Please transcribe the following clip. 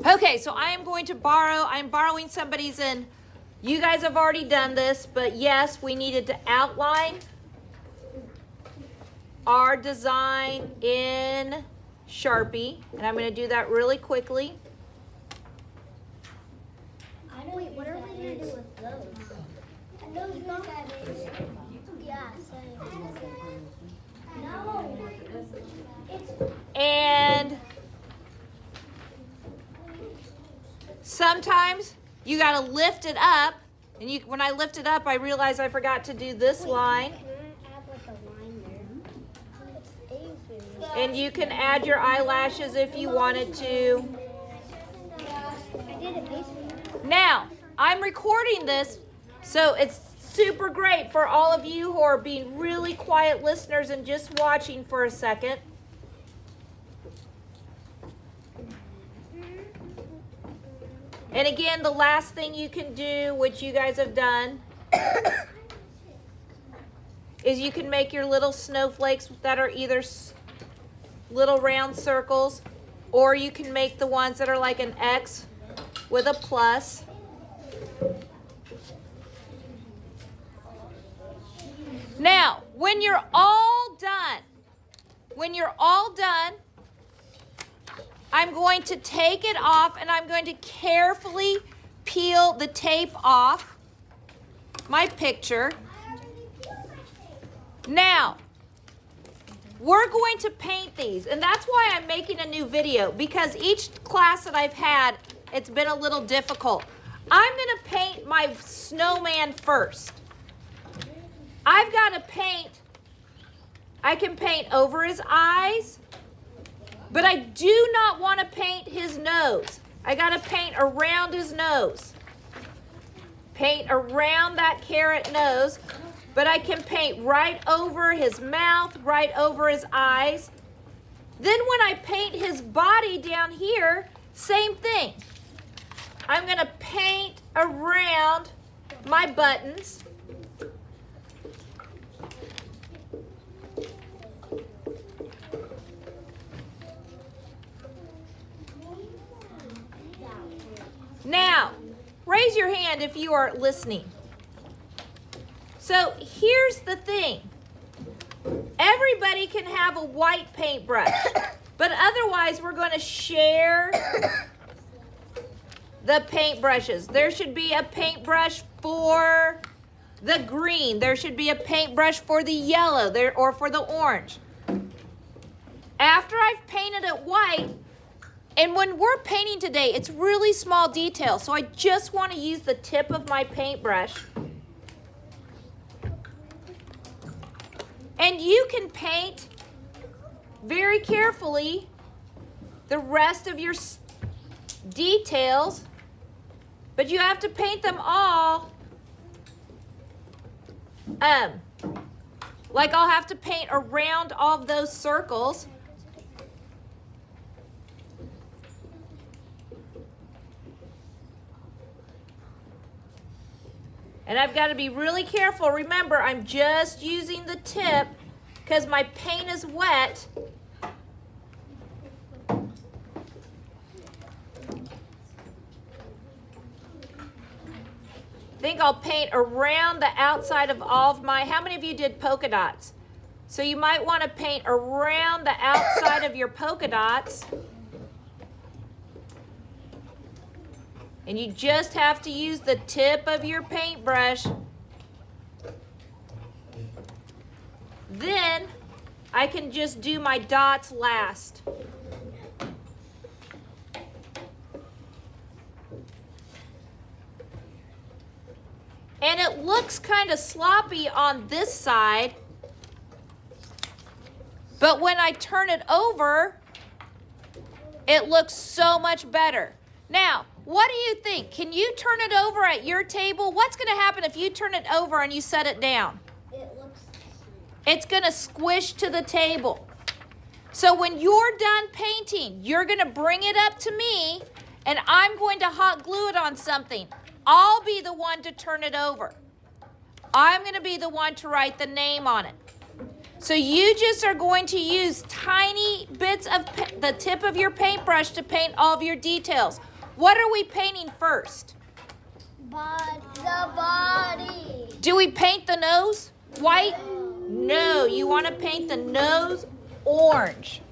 Okay, so I'm borrowing somebody's, and you guys have already done this, but yes, we needed to outline our design in Sharpie, and I'm going to do that really quickly. Wait, what are we going to do with those? And those yeah, no. And sometimes you got to lift it up, and when I lift it up, I realize I forgot to do this line. And you can add your eyelashes if you wanted to. Now, I'm recording this, so it's super great for all of you who are being really quiet listeners and just watching for a second. And again, the last thing you can do, which you guys have done, is you can make your little snowflakes that are either little round circles, or you can make the ones that are like an X with a plus. Now, when you're all done, I'm going to take it off, and I'm going to carefully peel the tape off my picture. Now, we're going to paint these, and that's why I'm making a new video, because each class that I've had, it's been a little difficult. I'm going to paint my snowman first. I've got to paint, I can paint over his eyes, but I do not want to paint his nose. I got to paint around his nose. Paint around that carrot nose. But I can paint right over his mouth, right over his eyes. Then when I paint his body down here, same thing. I'm going to paint around my buttons. Now, raise your hand if you are listening. So here's the thing. Everybody can have a white paintbrush, but otherwise we're going to share the paintbrushes. There should be a paintbrush for the green. There should be a paintbrush for the yellow or for the orange. After I've painted it white, and when we're painting today, it's really small details, so I just want to use the tip of my paintbrush. And you can paint very carefully the rest of your details, but you have to paint them all. Like I'll have to paint around all of those circles. And I've got to be really careful. Remember, I'm just using the tip because my paint is wet. I think I'll paint around the outside of all of my, how many of you did polka dots? So you might want to paint around the outside of your polka dots. And you just have to use the tip of your paintbrush. Then I can just do my dots last. And it looks kind of sloppy on this side, but when I turn it over, it looks so much better. Now, what do you think? Can you turn it over at your table? What's going to happen if you turn it over and you set it down? It's going to squish to the table. So when you're done painting, you're going to bring it up to me, and I'm going to hot glue it on something. I'll be the one to turn it over. I'm going to be the one to write the name on it. So you just are going to use tiny bits of the tip of your paintbrush to paint all of your details. What are we painting first? The body. Do we paint the nose white? No, you want to paint the nose orange.